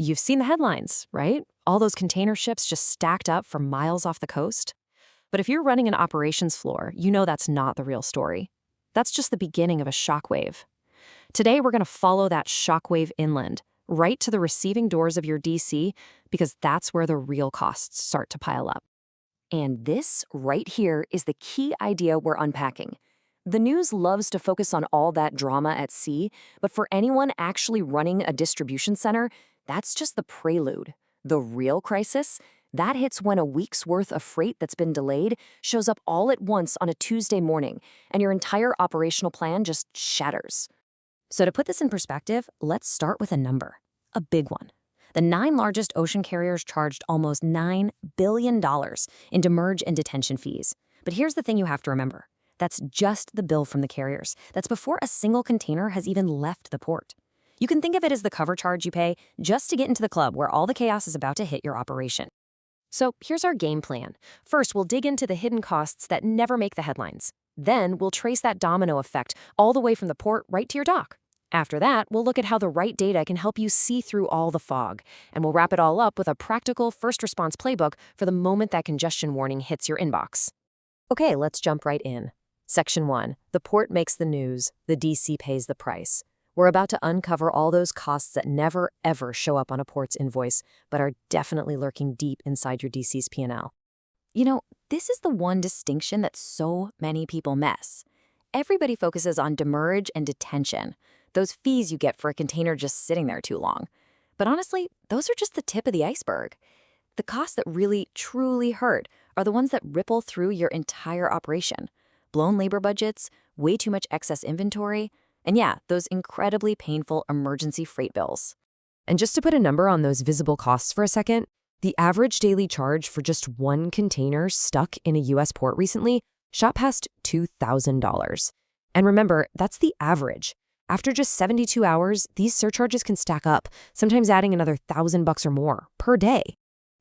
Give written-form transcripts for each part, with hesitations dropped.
You've seen the headlines, right? All those container ships just stacked up for miles off the coast. But if you're running an operations floor, you know that's not the real story. That's just the beginning of a shockwave. Today, we're going to follow that shockwave inland, right to the receiving doors of your DC, because that's where the real costs start to pile up. And this right here is the key idea we're unpacking. The news loves to focus on all that drama at sea, but for anyone actually running a distribution center, that's just the prelude. The real crisis, that hits when a week's worth of freight that's been delayed shows up all at once on a Tuesday morning, and your entire operational plan just shatters. So to put this in perspective, let's start with a number, a big one. The 9 largest ocean carriers charged almost $9 billion in demurrage and detention fees. But here's the thing you have to remember. That's just the bill from the carriers. That's before a single container has even left the port. You can think of it as the cover charge you pay just to get into the club where all the chaos is about to hit your operation. So here's our game plan. First, we'll dig into the hidden costs that never make the headlines. Then we'll trace that domino effect all the way from the port right to your dock. After that, we'll look at how the right data can help you see through all the fog, and we'll wrap it all up with a practical first response playbook for the moment that congestion warning hits your inbox. Okay, let's jump right in. Section 1. The port makes the news, the DC pays the price. We're about to uncover all those costs that never, ever show up on a port's invoice, but are definitely lurking deep inside your DC's P&L. You know, this is the one distinction that so many people miss. Everybody focuses on demurrage and detention, those fees you get for a container just sitting there too long. But honestly, those are just the tip of the iceberg. The costs that really, truly hurt are the ones that ripple through your entire operation. Blown labor budgets, way too much excess inventory, and yeah, those incredibly painful emergency freight bills. And just to put a number on those visible costs for a second, the average daily charge for just one container stuck in a U.S. port recently shot past $2,000. And remember, that's the average. After just 72 hours, these surcharges can stack up, sometimes adding another $1,000 or more per day.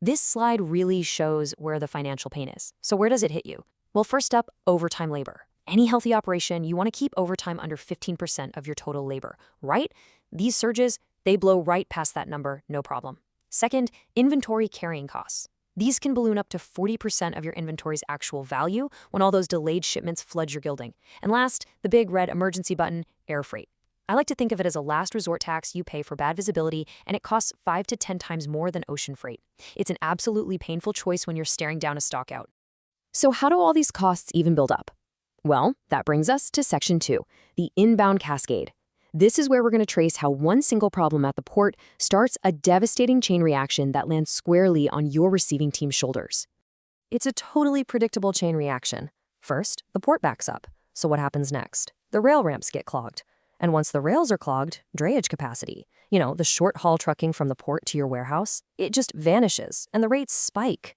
This slide really shows where the financial pain is. So where does it hit you? Well, first up, overtime labor. Any healthy operation, you want to keep overtime under 15% of your total labor, right? These surges, they blow right past that number, no problem. Second, inventory carrying costs. These can balloon up to 40% of your inventory's actual value when all those delayed shipments flood your gilding. And last, the big red emergency button, air freight. I like to think of it as a last resort tax you pay for bad visibility, and it costs 5 to 10 times more than ocean freight. It's an absolutely painful choice when you're staring down a stockout. So how do all these costs even build up? Well, that brings us to Section 2, the inbound cascade. This is where we're going to trace how one single problem at the port starts a devastating chain reaction that lands squarely on your receiving team's shoulders. It's a totally predictable chain reaction. First, the port backs up. So what happens next? The rail ramps get clogged. And once the rails are clogged, drayage capacity, the short-haul trucking from the port to your warehouse, it just vanishes and the rates spike.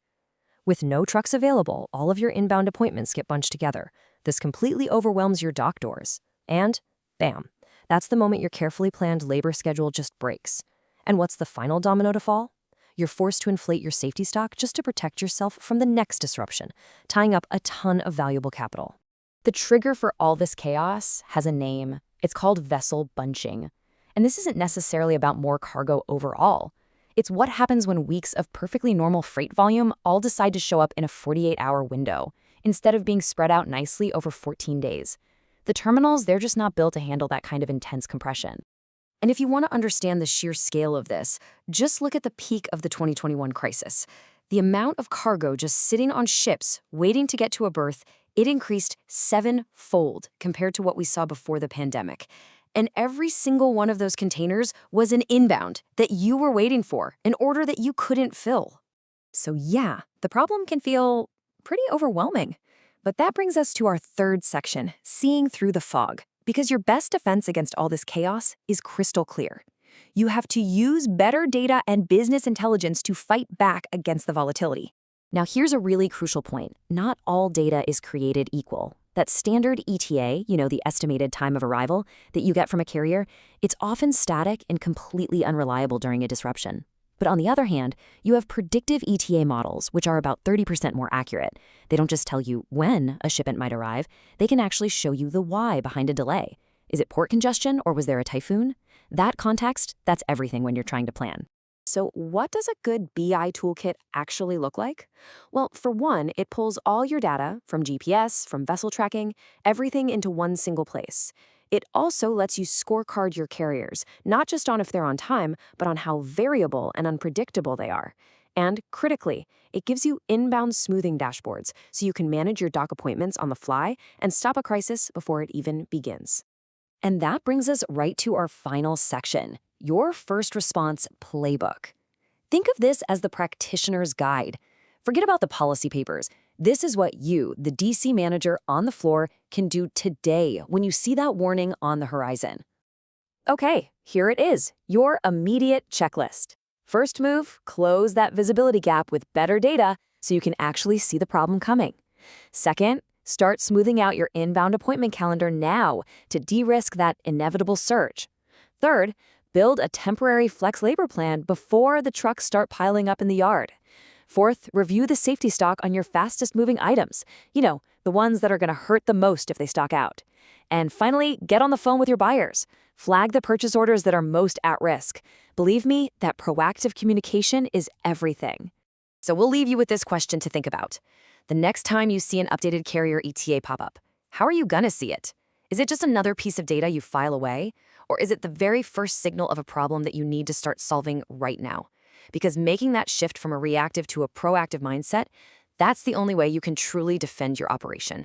With no trucks available, all of your inbound appointments get bunched together. This completely overwhelms your dock doors. And bam, that's the moment your carefully planned labor schedule just breaks. And what's the final domino to fall? You're forced to inflate your safety stock just to protect yourself from the next disruption, tying up a ton of valuable capital. The trigger for all this chaos has a name. It's called vessel bunching. And this isn't necessarily about more cargo overall. It's what happens when weeks of perfectly normal freight volume all decide to show up in a 48-hour window, instead of being spread out nicely over 14 days. The terminals, they're just not built to handle that kind of intense compression. And if you want to understand the sheer scale of this, just look at the peak of the 2021 crisis. The amount of cargo just sitting on ships waiting to get to a berth, it increased 7-fold compared to what we saw before the pandemic. And every single one of those containers was an inbound that you were waiting for, an order that you couldn't fill. So yeah, the problem can feel pretty overwhelming. But that brings us to our third section, seeing through the fog. Because your best defense against all this chaos is crystal clear. You have to use better data and business intelligence to fight back against the volatility. Now here's a really crucial point. Not all data is created equal. That standard ETA, the estimated time of arrival that you get from a carrier, it's often static and completely unreliable during a disruption. But on the other hand, you have predictive ETA models, which are about 30% more accurate. They don't just tell you when a shipment might arrive, they can actually show you the why behind a delay. Is it port congestion or was there a typhoon? That context, that's everything when you're trying to plan. So, what does a good BI toolkit actually look like? Well, for one, it pulls all your data from GPS, from vessel tracking, everything into one single place. It also lets you scorecard your carriers, not just on if they're on time, but on how variable and unpredictable they are. And critically, it gives you inbound smoothing dashboards so you can manage your dock appointments on the fly and stop a crisis before it even begins. And that brings us right to our final section, your first response playbook. Think of this as the practitioner's guide. Forget about the policy papers. This is what you, the DC manager on the floor, can do today when you see that warning on the horizon. Okay, here it is, your immediate checklist. First move, close that visibility gap with better data so you can actually see the problem coming. Second, start smoothing out your inbound appointment calendar now to de-risk that inevitable surge. Third, build a temporary flex labor plan before the trucks start piling up in the yard. Fourth, review the safety stock on your fastest moving items. The ones that are going to hurt the most if they stock out. And finally, get on the phone with your buyers. Flag the purchase orders that are most at risk. Believe me, that proactive communication is everything. So we'll leave you with this question to think about. The next time you see an updated carrier ETA pop up, how are you gonna see it? Is it just another piece of data you file away? Or is it the very first signal of a problem that you need to start solving right now? Because making that shift from a reactive to a proactive mindset, that's the only way you can truly defend your operation.